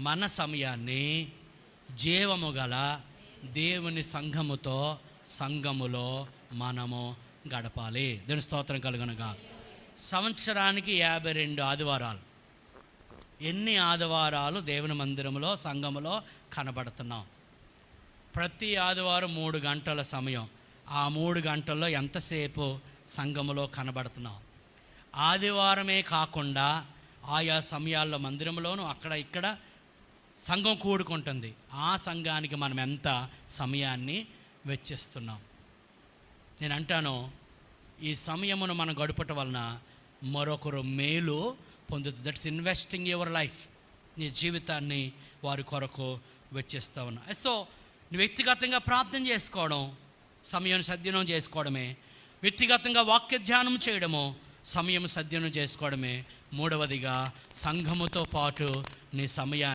మన సమయాన్ని జీవము గల దేవుని సంఘములో మనము గడపాలి. దేవుని స్తోత్రం కలుగునుగా. సంవత్సరానికి 52 ఆదివారాలు. ఎన్ని ఆదివారాలు దేవుని మందిరంలో సంఘములో కనబడుతున్నాం? ప్రతి ఆదివారం 3 గంటల సమయం. ఆ 3 గంటల్లో ఎంతసేపు సంఘములో కనబడుతున్నాం? ఆదివారమే కాకుండా ఆయా సమయాల్లో మందిరంలోనూ అక్కడ ఇక్కడ సంఘం కూడుకుంటుంది. ఆ సంఘానికి మనం ఎంత సమయాన్ని వెచ్చిస్తున్నాం? నేను అంటాను, ఈ సమయమును మనం గడపటం వలన మరొకరు మేలు పొందుతుంది. That's investing your life. నీ జీవితాన్ని వారి కొరకు వెచ్చిస్తూ ఉన్నా. సో నువ్వు వ్యక్తిగతంగా ప్రార్థన చేసుకోవడం, సమయం సద్వినియోగం చేసుకోవడమే. వ్యక్తిగతంగా వాక్య ధ్యానం చేయడము, సమయం సద్వినియోగం చేసుకోవడమే. మూడవదిగా సంఘముతో పాటు నీ సమయాన్ని